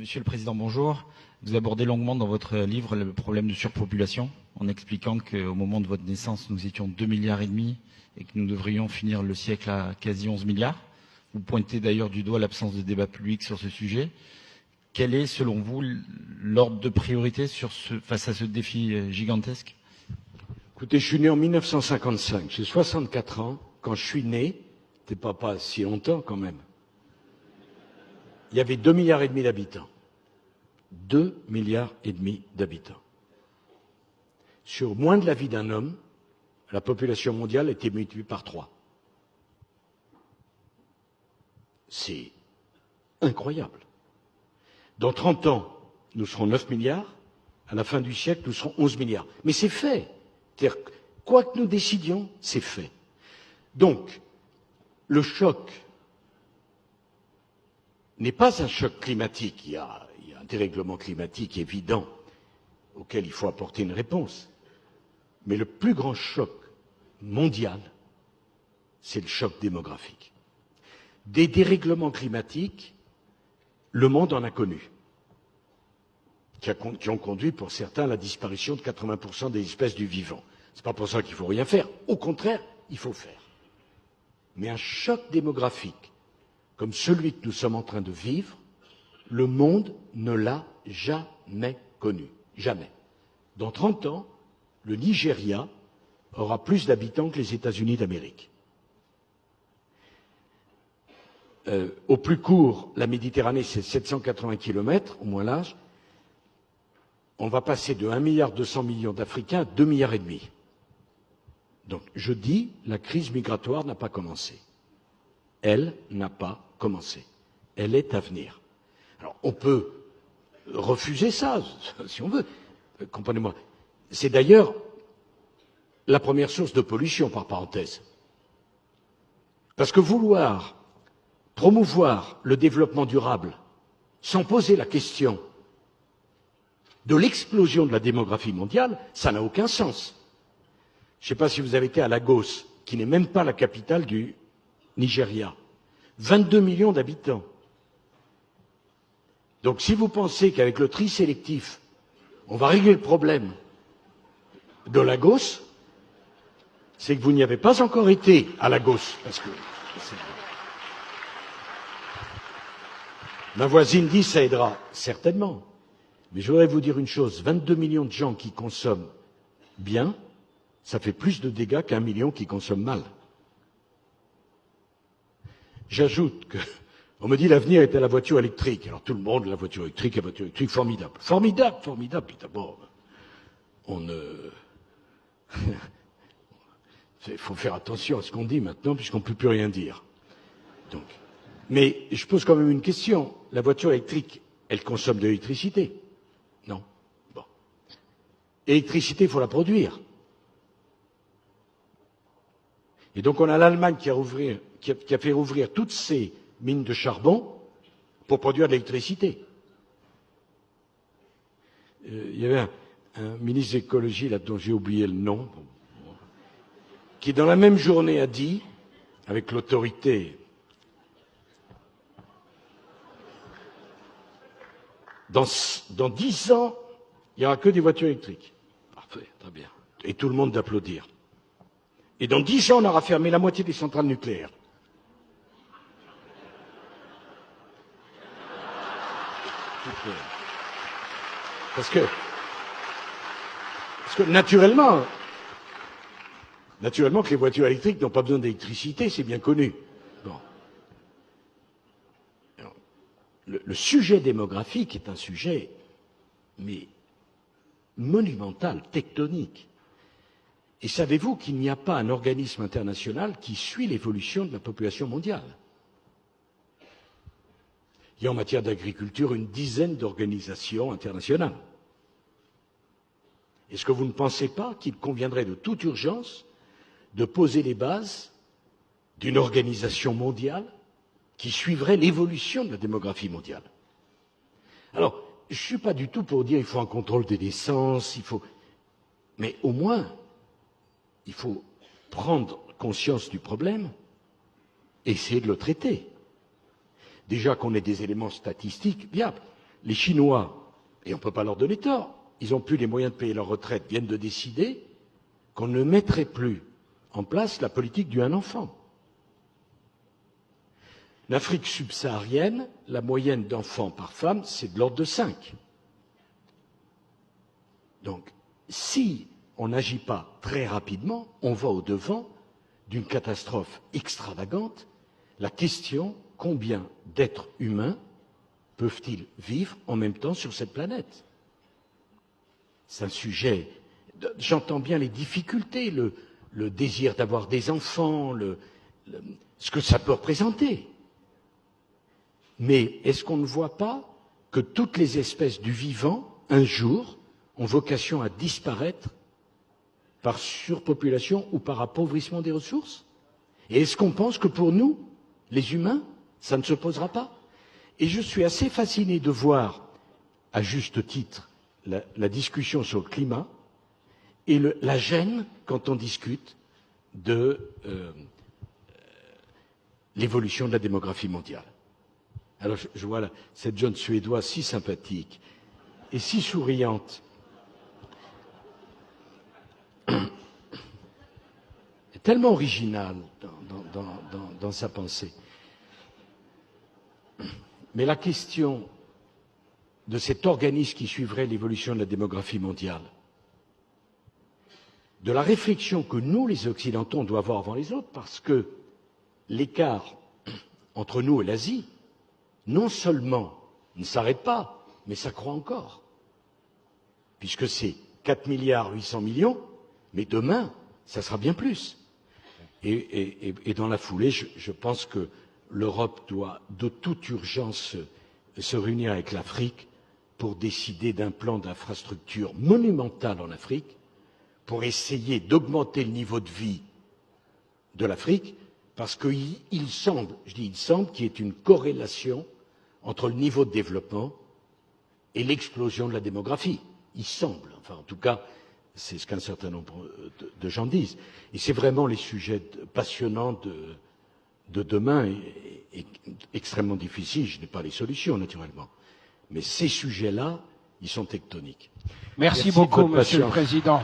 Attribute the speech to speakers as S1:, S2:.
S1: Monsieur le Président, bonjour. Vous abordez longuement dans votre livre le problème de surpopulation, en expliquant qu'au moment de votre naissance, nous étions 2,5 milliards et que nous devrions finir le siècle à quasi 11 milliards. Vous pointez d'ailleurs du doigt l'absence de débat public sur ce sujet. Quel est, selon vous, l'ordre de priorité face à ce défi gigantesque?
S2: Écoutez, je suis né en 1955, j'ai 64 ans. Quand je suis né, c'était pas si longtemps quand même, il y avait 2,5 milliards d'habitants. 2,5 milliards d'habitants. Sur moins de la vie d'un homme, la population mondiale a été multipliée par 3. C'est incroyable. Dans 30 ans, nous serons 9 milliards. À la fin du siècle, nous serons 11 milliards. Mais c'est fait. C'est-à-dire, quoi que nous décidions, c'est fait. Donc, le choc n'est pas un choc climatique. Il y a un dérèglement climatique évident auquel il faut apporter une réponse. Mais le plus grand choc mondial, c'est le choc démographique. Des dérèglements climatiques, le monde en a connu, qui ont conduit pour certains à la disparition de 80% des espèces du vivant. Ce n'est pas pour ça qu'il ne faut rien faire. Au contraire, il faut faire. Mais un choc démographique, comme celui que nous sommes en train de vivre, le monde ne l'a jamais connu. Jamais. Dans 30 ans, le Nigeria aura plus d'habitants que les États-Unis d'Amérique. Au plus court, la Méditerranée, c'est 780 km, au moins large. On va passer de 1,2 milliard d'Africains à 2,5 milliards. Donc, je dis, la crise migratoire n'a pas commencé. Elle n'a pas commencé. Elle est à venir. Alors, on peut refuser ça, si on veut. Comprenez-moi. C'est d'ailleurs la première source de pollution, par parenthèse. Parce que vouloir promouvoir le développement durable sans poser la question de l'explosion de la démographie mondiale, ça n'a aucun sens. Je ne sais pas si vous avez été à Lagos, qui n'est même pas la capitale du Nigeria. 22 millions d'habitants. Donc si vous pensez qu'avec le tri sélectif, on va régler le problème de Lagos, c'est que vous n'y avez pas encore été à Lagos. Parce que ma voisine dit ça aidera, certainement. Mais je voudrais vous dire une chose, 22 millions de gens qui consomment bien, ça fait plus de dégâts qu'1 million qui consomment mal. J'ajoute que, on me dit l'avenir est à la voiture électrique. Alors tout le monde, la voiture électrique, formidable. Formidable, formidable. Puis d'abord, il faut faire attention à ce qu'on dit maintenant, puisqu'on ne peut plus rien dire. Donc, mais je pose quand même une question. La voiture électrique, elle consomme de l'électricité? Non. Bon. L'électricité, il faut la produire. Et donc on a l'Allemagne qui a fait rouvrir toutes ses mines de charbon pour produire de l'électricité. Il y avait un ministre de l'écologie, là, dont j'ai oublié le nom, qui dans la même journée a dit, avec l'autorité, dans 10 ans, il n'y aura que des voitures électriques. Parfait, très bien. Et tout le monde d'applaudir. Et dans 10 ans, on aura fermé la moitié des centrales nucléaires. Parce que naturellement que les voitures électriques n'ont pas besoin d'électricité, c'est bien connu. Bon. Alors, le sujet démographique est un sujet, mais monumental, tectonique. Et savez-vous qu'il n'y a pas un organisme international qui suit l'évolution de la population mondiale? Il y a en matière d'agriculture une dizaine d'organisations internationales. Est-ce que vous ne pensez pas qu'il conviendrait de toute urgence de poser les bases d'une organisation mondiale qui suivrait l'évolution de la démographie mondiale? Alors, je ne suis pas du tout pour dire qu'il faut un contrôle des naissances, mais au moins, il faut prendre conscience du problème et essayer de le traiter. Déjà qu'on ait des éléments statistiques viables. les Chinois, et on ne peut pas leur donner tort, ils n'ont plus les moyens de payer leur retraite, viennent de décider qu'on ne mettrait plus en place la politique du un enfant. L'Afrique subsaharienne, la moyenne d'enfants par femme, c'est de l'ordre de 5. Donc, si on n'agit pas très rapidement, on va au-devant d'une catastrophe extravagante. La question, combien d'êtres humains peuvent-ils vivre en même temps sur cette planète? C'est un sujet... J'entends bien les difficultés, le désir d'avoir des enfants, ce que ça peut représenter. Mais est-ce qu'on ne voit pas que toutes les espèces du vivant, un jour, ont vocation à disparaître par surpopulation ou par appauvrissement des ressources? Et est-ce qu'on pense que pour nous, les humains, ça ne se posera pas? Et je suis assez fasciné de voir, à juste titre, la discussion sur le climat et la gêne quand on discute de l'évolution de la démographie mondiale. Alors je vois là, cette jeune Suédoise si sympathique et si souriante. Tellement originale dans sa pensée. Mais la question de cet organisme qui suivrait l'évolution de la démographie mondiale, de la réflexion que nous, les Occidentaux, on doit avoir avant les autres, parce que l'écart entre nous et l'Asie, non seulement ne s'arrête pas, mais ça croît encore. Puisque c'est 4 milliards 800 millions, mais demain, ça sera bien plus. Et dans la foulée, je pense que l'Europe doit de toute urgence se réunir avec l'Afrique pour décider d'un plan d'infrastructure monumental en Afrique, pour essayer d'augmenter le niveau de vie de l'Afrique, parce qu'il semble, je dis il semble, qu'il y ait une corrélation entre le niveau de développement et l'explosion de la démographie. Il semble, enfin en tout cas, c'est ce qu'un certain nombre de gens disent. Et c'est vraiment les sujets passionnants de demain et extrêmement difficiles. Je n'ai pas les solutions, naturellement. Mais ces sujets-là, ils sont tectoniques.
S3: Merci beaucoup,
S2: de votre
S3: Monsieur le
S2: patience.
S3: Président.